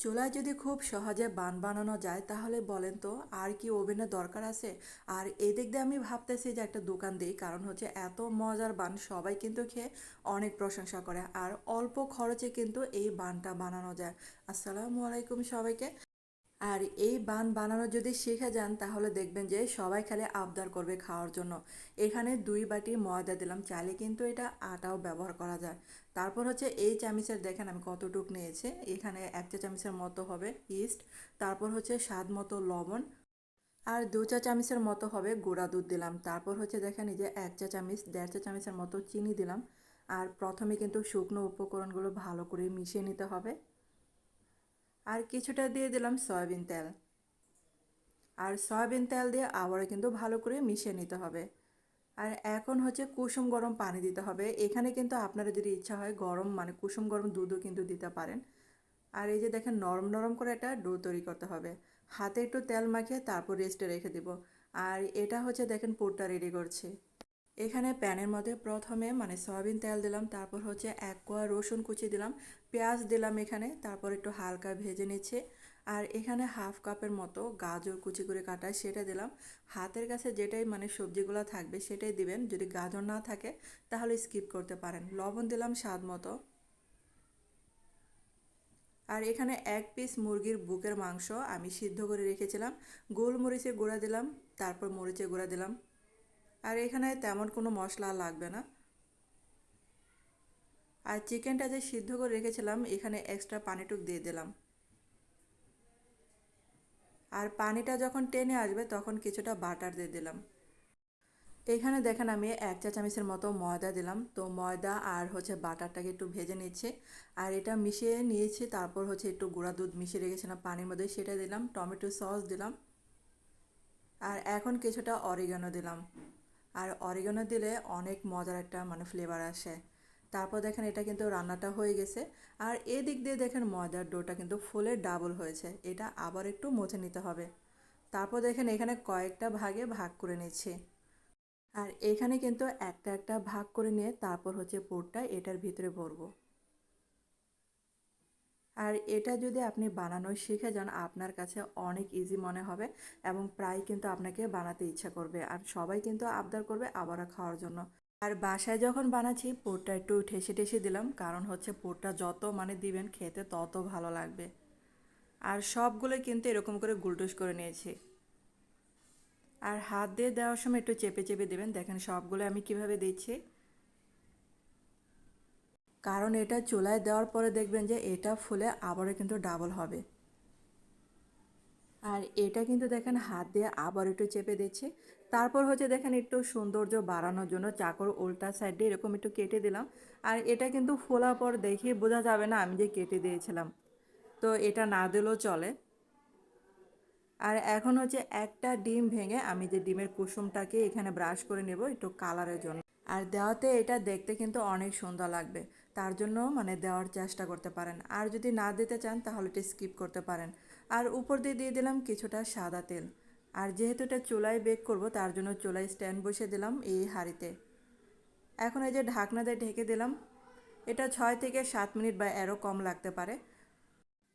চুলায় যদি খুব সহজে বান বানানো যায় তাহলে বলেন তো আর কি ওভেনের দরকার আছে। আর এদিক দিয়ে আমি ভাবতেছি যে একটা দোকান দিই, কারণ হচ্ছে এত মজার বান সবাই কিন্তু খেয়ে অনেক প্রশংসা করে আর অল্প খরচে কিন্তু এই বানটা বানানো যায়। আসসালামু আলাইকুম সবাইকে। আর এই বান বানানো যদি শিখে যান তাহলে দেখবেন যে সবাই খালি আবদার করবে খাওয়ার জন্য। এখানে 2 বাটি ময়দা দিলাম, চাইলে কিন্তু এটা আটাও ব্যবহার করা যায়। তারপর হচ্ছে এই চামিচের দেখেন আমি কতটুক নিয়েছি, এখানে 1 চা চামচের মতো হবে ইস্ট। তারপর হচ্ছে স্বাদ মতো লবণ, আর 2 চা চামচের মতো হবে গুঁড়া দুধ দিলাম। তারপর হচ্ছে দেখেন এই যে 1 চা চামচ 1.5 চা চামচের মতো চিনি দিলাম। আর প্রথমে কিন্তু শুকনো উপকরণগুলো ভালো করে মিশিয়ে নিতে হবে। আর কিছুটা দিয়ে দিলাম সয়াবিন তেল। আর সয়াবিন তেল দিয়ে আবারও কিন্তু ভালো করে মিশিয়ে নিতে হবে। আর এখন হচ্ছে কুসুম গরম পানি দিতে হবে। এখানে কিন্তু আপনারা যদি ইচ্ছা হয় গরম মানে কুসুম গরম দুধও কিন্তু দিতে পারেন। আর এই যে দেখেন নরম নরম করে একটা ডো তৈরি করতে হবে। হাতে একটু তেল মাখিয়ে তারপর রেস্টে রেখে দিব। আর এটা হচ্ছে দেখেন পুরটা রেডি করছি। এখানে প্যানের মধ্যে প্রথমে মানে সয়াবিন তেল দিলাম, তারপর হচ্ছে 1 কোয়া রসুন কুচি দিলাম, পেঁয়াজ দিলাম এখানে, তারপর একটু হালকা ভেজে নিচ্ছে। আর এখানে হাফ কাপের মতো গাজর কুচি করে কাটা সেটা দিলাম। হাতের কাছে যেটাই মানে সবজিগুলো থাকবে সেটাই দিবেন, যদি গাজর না থাকে তাহলে স্কিপ করতে পারেন। লবণ দিলাম স্বাদ মতো। আর এখানে 1 পিস মুরগির বুকের মাংস আমি সিদ্ধ করে রেখেছিলাম, গোলমরিচের গুঁড়া দিলাম, তারপর মরিচের গুঁড়া দিলাম। আর এখানে তেমন কোনো মশলা লাগবে না। আর চিকেনটা যে সিদ্ধ করে রেখেছিলাম এখানে এক্সট্রা পানিটুক দিয়ে দিলাম। আর পানিটা যখন টেনে আসবে তখন কিছুটা বাটার দিয়ে দিলাম। এখানে দেখেন আমি 1 চা চামচের মতো ময়দা দিলাম, তো ময়দা আর হচ্ছে বাটারটাকে একটু ভেজে নিচ্ছে। আর এটা মিশিয়ে নিয়েছি, তারপর হচ্ছে একটু গুঁড়া দুধ মিশিয়ে রেখেছিলাম পানির মধ্যে সেটা দিলাম, টমেটো সস দিলাম। আর এখন কিছুটা অরিগানো দিলাম। আর অরিগানো দিলে অনেক মজার একটা মানে ফ্লেভার আসে। তারপর দেখেন এটা কিন্তু রান্নাটা হয়ে গেছে। আর এদিক দিয়ে দেখেন ময়দার ডোটা কিন্তু ফুলে ডাবল হয়েছে, এটা আবার একটু মুছে নিতে হবে। তারপর দেখেন এখানে কয়েকটা ভাগে ভাগ করে নিচ্ছি। আর এখানে কিন্তু একটা একটা ভাগ করে নিয়ে তারপর হচ্ছে পুরটা এটার ভিতরে ভরবো। আর এটা যদি আপনি বানানো শিখে যান আপনার কাছে অনেক ইজি মনে হবে, এবং প্রায় কিন্তু আপনাকে বানাতে ইচ্ছা করবে আর সবাই কিন্তু আবদার করবে আবারও খাওয়ার জন্য। আর বাসায় যখন বানাচ্ছি পুরটা একটু ঠেসে ঠেসে দিলাম, কারণ হচ্ছে পুরটা যত মানে দিবেন খেতে তত ভালো লাগবে। আর সবগুলো কিন্তু এরকম করে গুলটুস করে নিয়েছি। আর হাত দিয়ে দেওয়ার সময় একটু চেপে চেপে দেবেন, দেখেন সবগুলো আমি কিভাবে দিচ্ছি। কারণ এটা চুলায় দেওয়ার পরে দেখবেন যে এটা ফুলে আবারও কিন্তু ডাবল হবে। আর এটা কিন্তু দেখেন হাত দিয়ে আবার একটু চেপে দিচ্ছি। তারপর হচ্ছে দেখেন একটু সৌন্দর্য বাড়ানোর জন্য চাকুর উল্টা সাইড দিয়ে এরকম একটু কেটে দিলাম। আর এটা কিন্তু ফোলার পর দেখিয়ে বোঝা যাবে না আমি যে কেটে দিয়েছিলাম, তো এটা না দিলেও চলে। আর এখন হচ্ছে একটা ডিম ভেঙে আমি যে ডিমের কুসুমটাকে এখানে ব্রাশ করে নেব একটু কালারের জন্য। আর দেওয়াতে এটা দেখতে কিন্তু অনেক সুন্দর লাগবে, তার জন্য মানে দেওয়ার চেষ্টা করতে পারেন। আর যদি না দিতে চান তাহলে এটা স্কিপ করতে পারেন। আর উপর দিয়ে দিয়ে দিলাম কিছুটা সাদা তেল। আর যেহেতু এটা চুলায় বেক করব তার জন্য চুলায় স্ট্যান্ড বসিয়ে দিলাম এই হাঁড়িতে। এখন এই যে ঢাকনা দিয়ে ঢেকে দিলাম। এটা 6 থেকে 7 মিনিট বা এরও কম লাগতে পারে।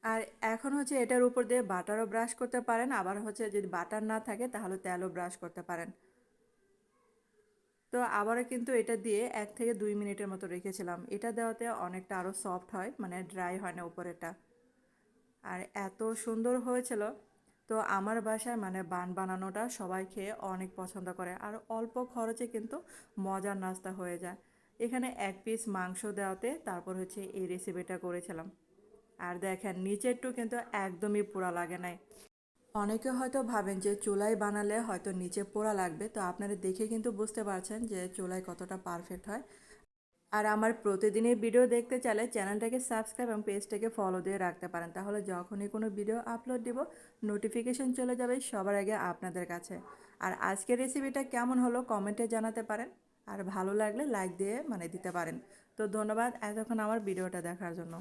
আর এখন হচ্ছে এটার উপর দিয়ে বাটারও ব্রাশ করতে পারেন, আবার হচ্ছে যদি বাটার না থাকে তাহলে তেলও ব্রাশ করতে পারেন। তো আবারও কিন্তু এটা দিয়ে 1 থেকে 2 মিনিটের মতো রেখেছিলাম, এটা দেওয়াতে অনেকটা আরও সফট হয়, মানে ড্রাই হয় না উপরেটা। আর এত সুন্দর হয়েছিল। তো আমার বাসায় মানে বান বানানোটা সবাই খেয়ে অনেক পছন্দ করে আর অল্প খরচে কিন্তু মজার নাস্তা হয়ে যায়। এখানে 1 পিস মাংস দেওয়াতে তারপর হচ্ছে এই রেসিপিটা করেছিলাম। আর দেখেন নিচেরটু কিন্তু একদমই পোড়া লাগে নাই। অনেকে হয়তো ভাবেন যে চুলায় বানালে হয়তো নিচে পোড়া লাগবে, তো আপনারা দেখে কিন্তু বুঝতে পারছেন যে চুলায় কতটা পারফেক্ট হয়। আর আমার প্রতিদিনের ভিডিও দেখতে চাইলে চ্যানেলটাকে সাবস্ক্রাইব এবং পেজটাকে ফলো দিয়ে রাখতে পারেন, তাহলে যখনই কোনো ভিডিও আপলোড দিব নোটিফিকেশন চলে যাবে সবার আগে আপনাদের কাছে। আর আজকের রেসিপিটা কেমন হলো কমেন্টে জানাতে পারেন। আর ভালো লাগলে লাইক দিয়ে মানে দিতে পারেন। তো ধন্যবাদ এতক্ষণ আমার ভিডিওটা দেখার জন্য।